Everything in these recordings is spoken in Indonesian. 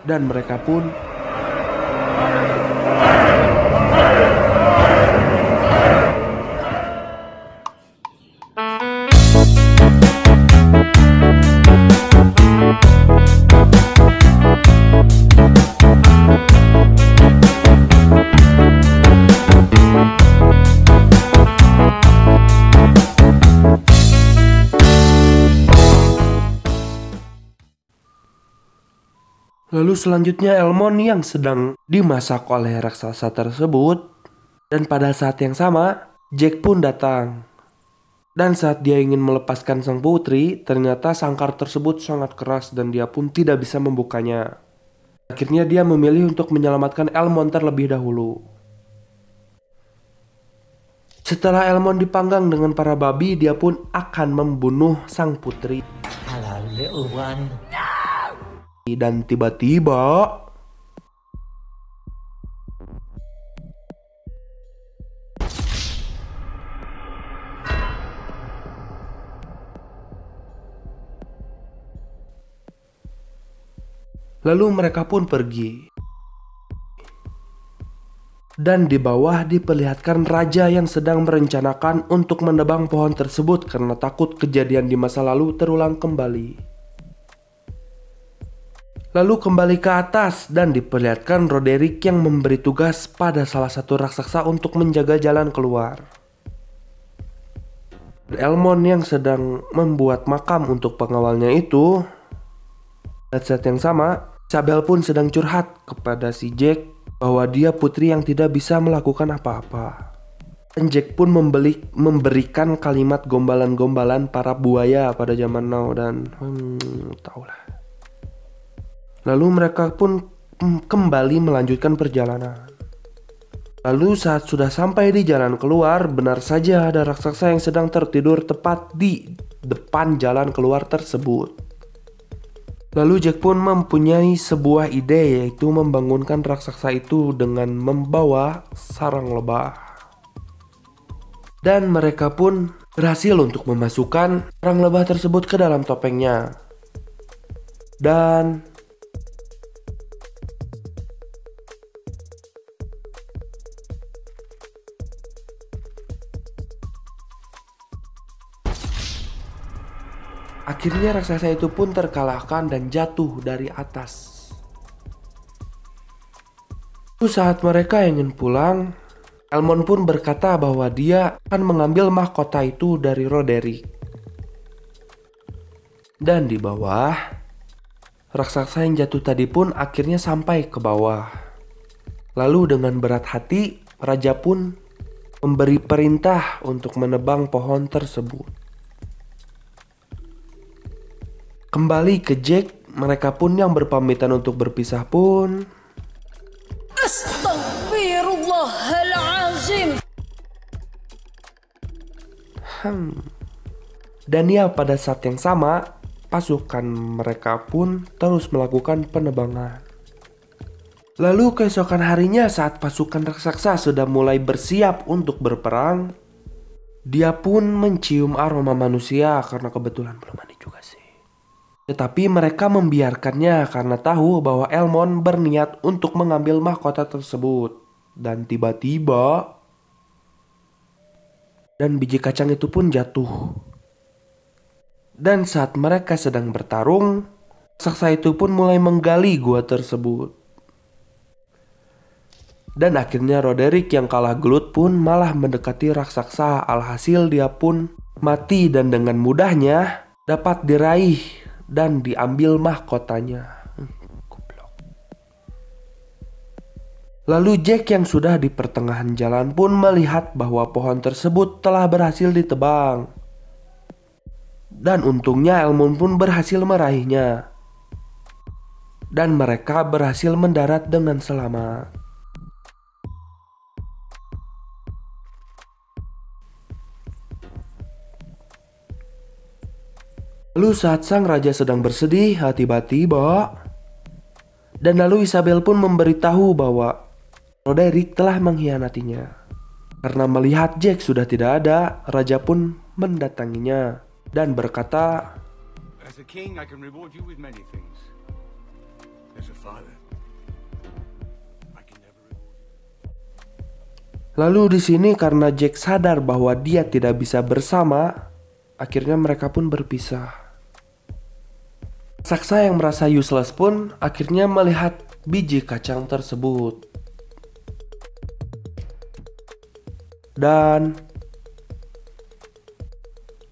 Dan mereka pun lalu selanjutnya Elmon yang sedang dimasak oleh raksasa tersebut. Dan pada saat yang sama, Jack pun datang. Dan saat dia ingin melepaskan sang putri, ternyata sangkar tersebut sangat keras dan dia pun tidak bisa membukanya. Akhirnya dia memilih untuk menyelamatkan Elmon terlebih dahulu. Setelah Elmon dipanggang dengan para babi, dia pun akan membunuh sang putri. Hello, little one. Dan tiba-tiba lalu mereka pun pergi. Dan di bawah diperlihatkan raja yang sedang merencanakan untuk menebang pohon tersebut karena takut kejadian di masa lalu terulang kembali. Lalu kembali ke atas dan diperlihatkan Roderick yang memberi tugas pada salah satu raksasa untuk menjaga jalan keluar. Elmon yang sedang membuat makam untuk pengawalnya itu. Pada saat yang sama, Isabel pun sedang curhat kepada si Jack bahwa dia putri yang tidak bisa melakukan apa-apa. Dan Jack pun memberikan kalimat gombalan-gombalan para buaya pada zaman now dan tahulah. Lalu mereka pun kembali melanjutkan perjalanan. Lalu saat sudah sampai di jalan keluar, benar saja ada raksasa yang sedang tertidur tepat di depan jalan keluar tersebut. Lalu Jack pun mempunyai sebuah ide, yaitu membangunkan raksasa itu dengan membawa sarang lebah. Dan mereka pun berhasil untuk memasukkan sarang lebah tersebut ke dalam topengnya. Dan akhirnya raksasa itu pun terkalahkan dan jatuh dari atas. Saat mereka ingin pulang, Elmon pun berkata bahwa dia akan mengambil mahkota itu dari Roderick. Dan di bawah, raksasa yang jatuh tadi pun akhirnya sampai ke bawah. Lalu dengan berat hati, raja pun memberi perintah untuk menebang pohon tersebut. Kembali ke Jack, mereka pun yang berpamitan untuk berpisah pun. Astaghfirullahalazim. Dan ya pada saat yang sama, pasukan mereka pun terus melakukan penebangan. Lalu keesokan harinya saat pasukan raksasa sudah mulai bersiap untuk berperang, dia pun mencium aroma manusia karena kebetulan belum mandi juga sih. Tetapi mereka membiarkannya karena tahu bahwa Elmon berniat untuk mengambil mahkota tersebut. Dan tiba-tiba biji kacang itu pun jatuh. Dan saat mereka sedang bertarung, raksasa itu pun mulai menggali gua tersebut. Dan akhirnya Roderick yang kalah gelut pun malah mendekati raksasa. Alhasil dia pun mati dan dengan mudahnya dapat diraih dan diambil mahkotanya. Lalu Jack yang sudah di pertengahan jalan pun melihat bahwa pohon tersebut telah berhasil ditebang. Dan untungnya Elmon pun berhasil meraihnya. Dan mereka berhasil mendarat dengan selamat. Lalu saat sang raja sedang bersedih, tiba-tiba dan lalu Isabel pun memberitahu bahwa Roderick telah mengkhianatinya. Karena melihat Jack sudah tidak ada, raja pun mendatanginya dan berkata, As a king, I can reward you with many things. There's a Lalu di sini karena Jack sadar bahwa dia tidak bisa bersama, akhirnya mereka pun berpisah. Raksasa yang merasa useless pun akhirnya melihat biji kacang tersebut. Dan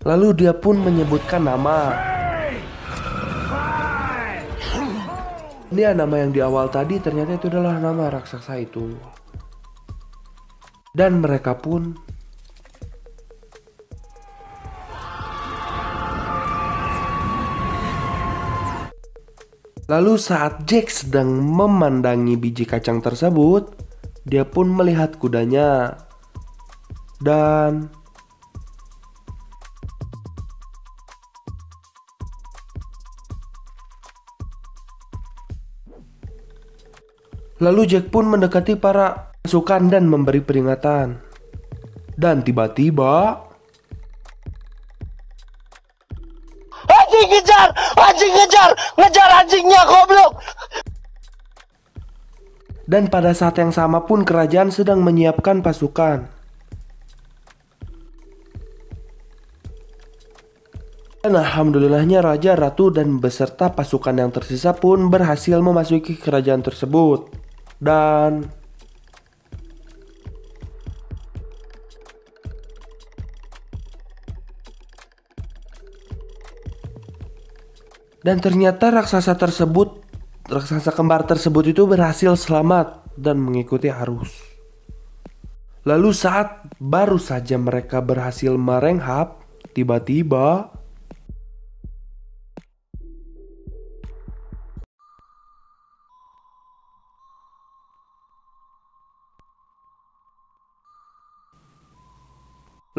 lalu dia pun menyebutkan nama. Ini nama yang di awal tadi ternyata itu adalah nama raksasa itu. Dan mereka pun lalu saat Jack sedang memandangi biji kacang tersebut, dia pun melihat kudanya. Dan lalu Jack pun mendekati para pasukan dan memberi peringatan. Dan tiba-tiba Anjing kejar! Anjing kejar! Ngejar anjingnya goblok! dan pada saat yang sama pun kerajaan sedang menyiapkan pasukan. Dan alhamdulillahnya Raja, Ratu, dan beserta pasukan yang tersisa pun berhasil memasuki kerajaan tersebut. Dan ternyata raksasa kembar tersebut itu berhasil selamat dan mengikuti arus. Lalu saat baru saja mereka berhasil merenghap, tiba-tiba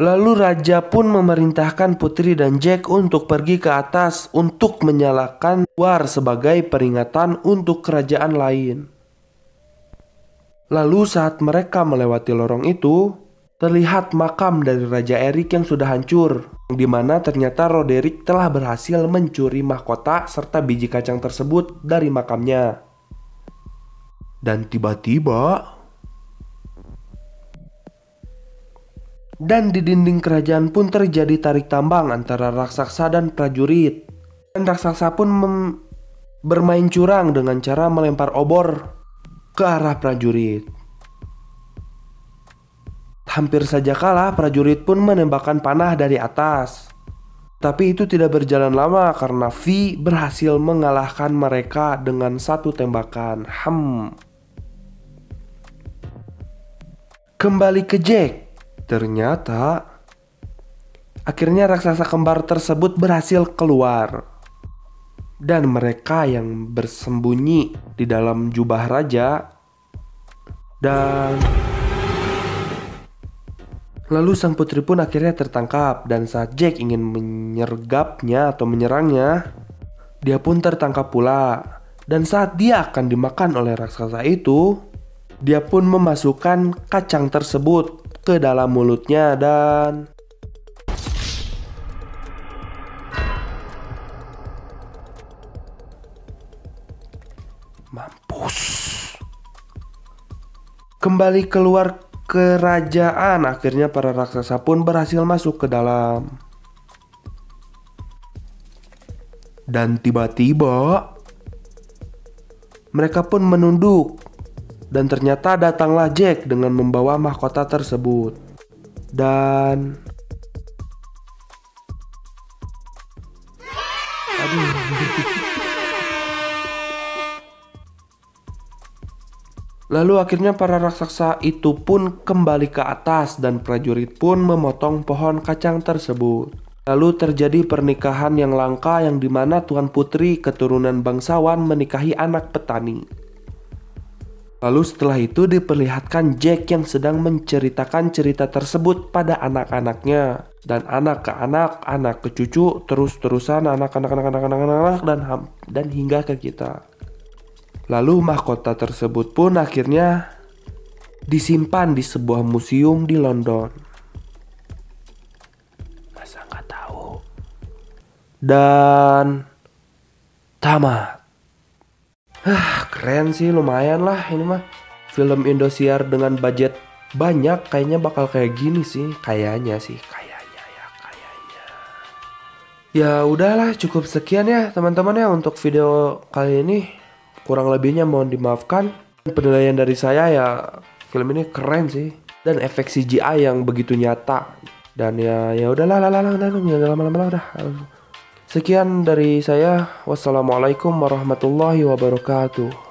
lalu raja pun memerintahkan Putri dan Jack untuk pergi ke atas untuk menyalakan war sebagai peringatan untuk kerajaan lain. Lalu saat mereka melewati lorong itu, terlihat makam dari Raja Eric yang sudah hancur, di mana ternyata Roderick telah berhasil mencuri mahkota serta biji kacang tersebut dari makamnya. Dan tiba-tiba dan di dinding kerajaan pun terjadi tarik tambang antara raksasa dan prajurit. Dan raksasa pun bermain curang dengan cara melempar obor ke arah prajurit. Hampir saja kalah, prajurit pun menembakkan panah dari atas. Tapi itu tidak berjalan lama karena V berhasil mengalahkan mereka dengan satu tembakan. Kembali ke Jack. Ternyata akhirnya raksasa kembar tersebut berhasil keluar. Dan mereka yang bersembunyi di dalam jubah raja. Dan lalu sang putri pun akhirnya tertangkap. Dan saat Jack ingin menyergapnya atau menyerangnya, dia pun tertangkap pula. Dan saat dia akan dimakan oleh raksasa itu, dia pun memasukkan kacang tersebut ke dalam mulutnya dan mampus. Kembali keluar kerajaan, akhirnya para raksasa pun berhasil masuk ke dalam. Dan tiba-tiba mereka pun menunduk. Dan ternyata datanglah Jack dengan membawa mahkota tersebut. Dan lalu akhirnya para raksasa itu pun kembali ke atas dan prajurit pun memotong pohon kacang tersebut. Lalu terjadi pernikahan yang langka yang dimana Tuan Putri keturunan bangsawan menikahi anak petani. Lalu setelah itu diperlihatkan Jack yang sedang menceritakan cerita tersebut pada anak-anaknya. Dan anak ke anak, anak ke cucu, terus-terusan anak-anak dan hingga ke kita. Lalu mahkota tersebut pun akhirnya disimpan di sebuah museum di London. Masa nggak tahu? Dan tamat. Keren sih, lumayan lah ini mah. Film Indosiar dengan budget banyak kayaknya bakal kayak gini sih. Kayaknya sih, kayaknya ya, kayaknya. Ya udahlah, cukup sekian ya teman-teman ya untuk video kali ini. Kurang lebihnya mohon dimaafkan. Penilaian dari saya ya, film ini keren sih. Dan efek CGI yang begitu nyata. Dan ya udahlah, lama-lama udah. Sekian dari saya. Wassalamualaikum warahmatullahi wabarakatuh.